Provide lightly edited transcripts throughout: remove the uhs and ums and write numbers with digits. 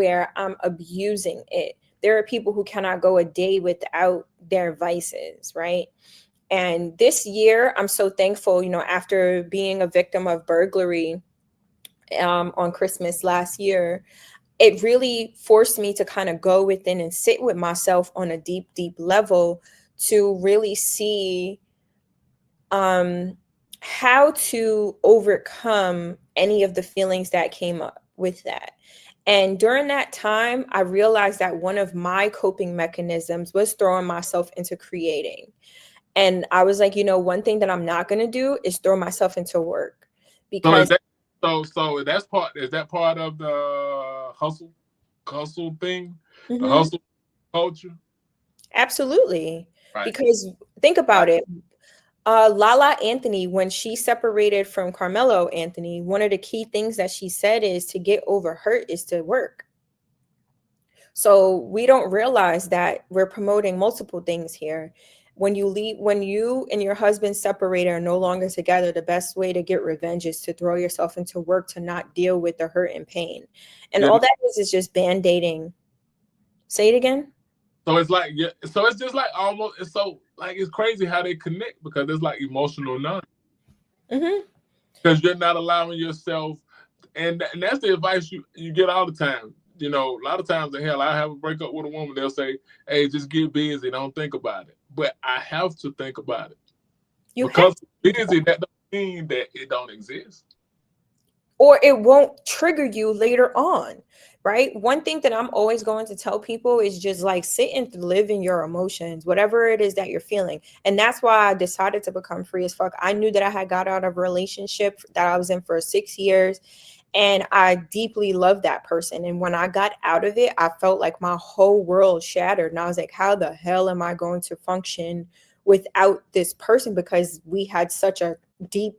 where I'm abusing it. There are people who cannot go a day without their vices, right? And this year, I'm so thankful, after being a victim of burglary on Christmas last year, it really forced me to kind of go within and sit with myself on a deep, deep level to really see how to overcome any of the feelings that came up with that. And during that time, I realized that one of my coping mechanisms was throwing myself into creating. And I was like, one thing that I'm not going to do is throw myself into work So is because that is that part of the hustle thing, the Mhm, hustle culture, absolutely. right? Because think I, about it. LaLa Anthony, when she separated from Carmelo Anthony, one of the key things that she said is to get over hurt is to work. So we don't realize that we're promoting multiple things here. When you and your husband separate are no longer together, the best way to get revenge is to throw yourself into work to not deal with the hurt and pain. And all didn't, that is just band-aiding. Say it again. so it's like yeah, so it's just like almost it's so like it's crazy how they connect because it's like emotional none Hmm. because you're not allowing yourself, and that's the advice you get all the time. A lot of times in hell, I have a breakup with a woman. They'll say, "Hey, just get busy. Don't think about it." But I have to think about it You have because to think about busy. That don't mean that it don't exist. or it won't trigger you later on, right? One thing that I'm always going to tell people is just like sit and live in your emotions, whatever it is that you're feeling. And that's why I decided to become free as fuck. I knew that I had got out of a relationship that I was in for 6 years, and I deeply loved that person. And when I got out of it, I felt like my whole world shattered. And I was like, how the hell am I going to function without this person? Because we had such a deep,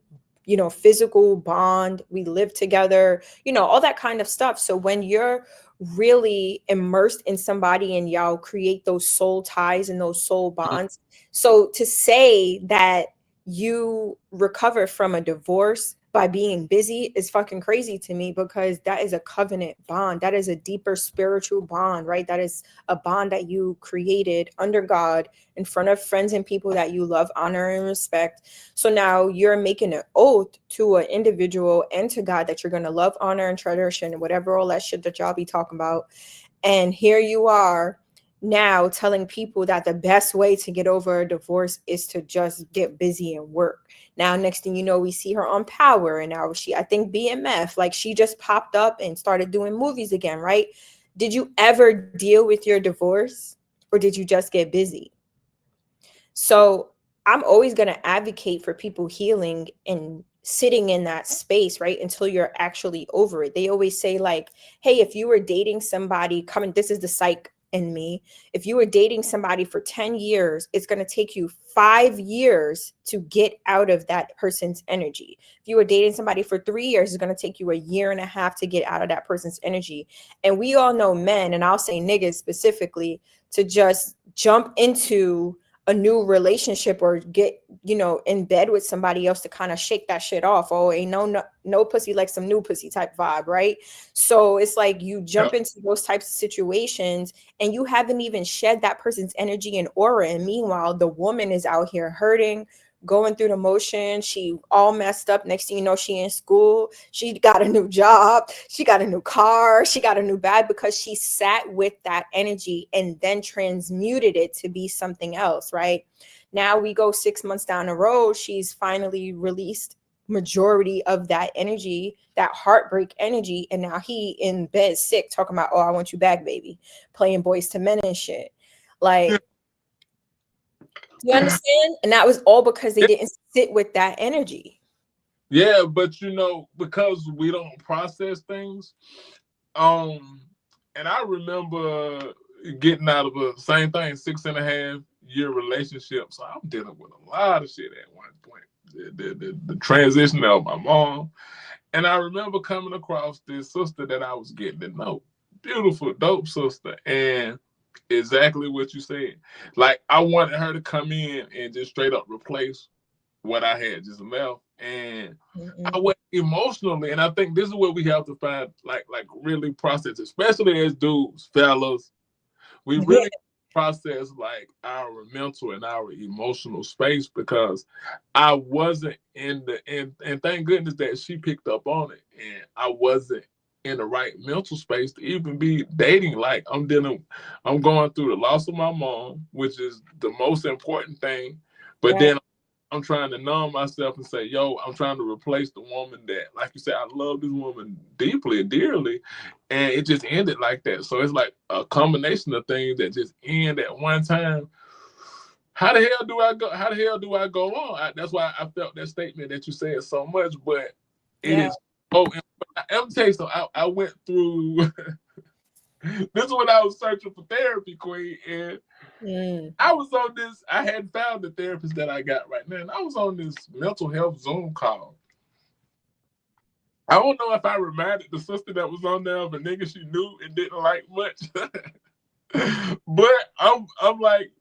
physical bond. We lived together, all that kind of stuff. So when you're really immersed in somebody and y'all create those soul ties and those soul bonds. So to say that you recover from a divorce by being busy is fucking crazy to me, because that is a covenant bond. That is a deeper spiritual bond, right? That is a bond that you created under God in front of friends and people that you love, honor, and respect. So now you're making an oath to an individual and to God that you're going to love, honor, and cherish, and whatever all that shit that y'all be talking about. And here you are now telling people that the best way to get over a divorce is to just get busy and work. Now, next thing you know, we see her on Power, and now I think BMF, like she just popped up and started doing movies again, right? Did you ever deal with your divorce, or did you just get busy? So I'm always going to advocate for people healing and sitting in that space, right? Until you're actually over it. They always say, like, hey, if you were dating somebody, coming, this is the psych in me. If you were dating somebody for 10 years, it's going to take you 5 years to get out of that person's energy. If you were dating somebody for 3 years, it's going to take you a year and a half to get out of that person's energy. And we all know men, and I'll say niggas specifically, to just jump into a new relationship or get in bed with somebody else to kind of shake that shit off. Oh, ain't no pussy like some new pussy type vibe, right? So it's like you Yeah. jump into those types of situations and you haven't even shed that person's energy and aura, and meanwhile the woman is out here hurting, going through the motion. She all messed up. Next thing you know, she in school, she got a new job, she got a new car, she got a new bag, because she sat with that energy and then transmuted it to be something else, right? Now we go 6 months down the road, she's finally released majority of that energy, that heartbreak energy, and now he in bed sick talking about, oh, I want you back, baby, playing Boys to Men and shit. Like, do you understand? And that was all because they didn't sit with that energy. Yeah, but because we don't process things, and I remember getting out of a same thing, 6.5 year relationship. So I'm dealing with a lot of shit at one point. The transition of my mom. And I remember coming across this sister that I was getting to know. Beautiful, dope sister. And exactly what you said. Like I wanted her to come in and just straight up replace what I had just left and I Mm-mm. went emotionally. And I think this is what we have to find, like really process, especially as dudes, fellas. We Yeah. really process like our mental and our emotional space, because I wasn't in the and thank goodness that she picked up on it, and I wasn't in the right mental space to even be dating. Like I'm going through the loss of my mom, which is the most important thing, but Right. then I'm trying to numb myself and say, yo, I'm trying to replace the woman that, like you said, I love this woman deeply, dearly. And it just ended like that. So it's like a combination of things that just end at one time. How the hell do I go? How the hell do I go on? That's why I felt that statement that you said so much, but it Yeah. is. Oh, I'm tell you something. I went through. This is when I was searching for therapy, Queen, and Mm. I was on this. I hadn't found the therapist that I got right now, and I was on this mental health Zoom call. I don't know if I reminded the sister that was on there of a nigga she knew and didn't like much, but I'm like,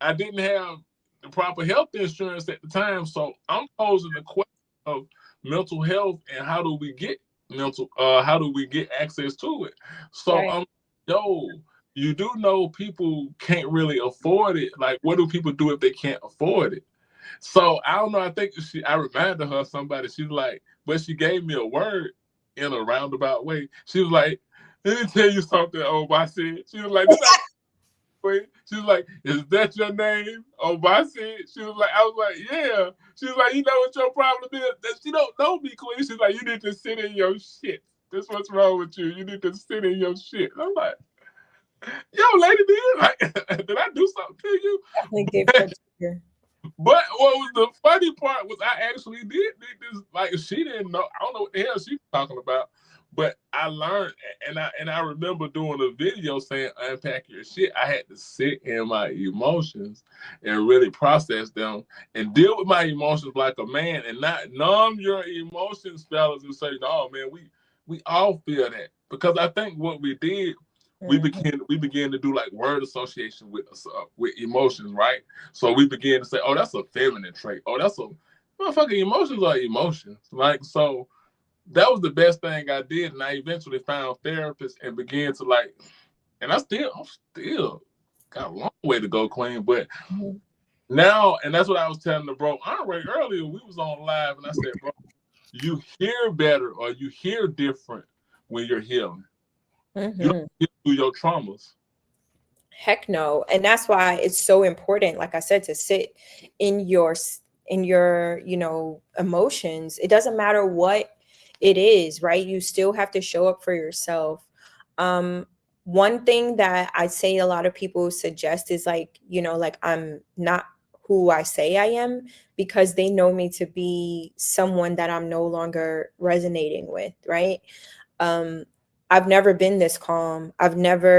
I didn't have the proper health insurance at the time, so I'm posing the question of mental health and how do we get how do we get access to it? So Right. yo, you do know people can't really afford it. Like, what do people do if they can't afford it? So I don't know. I think I reminded her of somebody. She's like, but she gave me a word in a roundabout way. She was like, let me tell you something, oh, I said. She was like, this ain't way. She was like, is that your name? Oh, I said. She was like, I was like, yeah. She was like, you know what your problem is? That she don't know me, Queen. She's like, you need to sit in your shit. That's what's wrong with you. You need to sit in your shit. I'm like, yo, lady, did I do something to you? Definitely gave her trigger. But what was the funny part was I actually did this. Like, she didn't know. I don't know what the hell she was talking about. But I learned, and I remember doing a video saying unpack your shit. I had to sit in my emotions and really process them and deal with my emotions like a man, and not numb your emotions, fellas, and say, "No, man, we all feel that." Because I think what we did, Mm-hmm. we began to do like word association with emotions, right? So we began to say, "Oh, that's a feminine trait. Oh, that's a motherfucking emotions are emotions." Like, so that was the best thing I did, and I eventually found therapists and began to like, and I'm still got a long way to go, Queen. But Mm-hmm. now, and that's what I was telling the bro Andre earlier. We was on live, and I said, bro, you hear better or you hear different when you're healing. You don't Mm-hmm. heal through your traumas. Heck no. And that's why it's so important, like I said, to sit in your emotions. It doesn't matter what it is, right? You still have to show up for yourself. Um, one thing that I say a lot of people suggest is like, like I'm not who I say I am, because they know me to be someone that I'm no longer resonating with, right? Um, I've never been this calm. I've never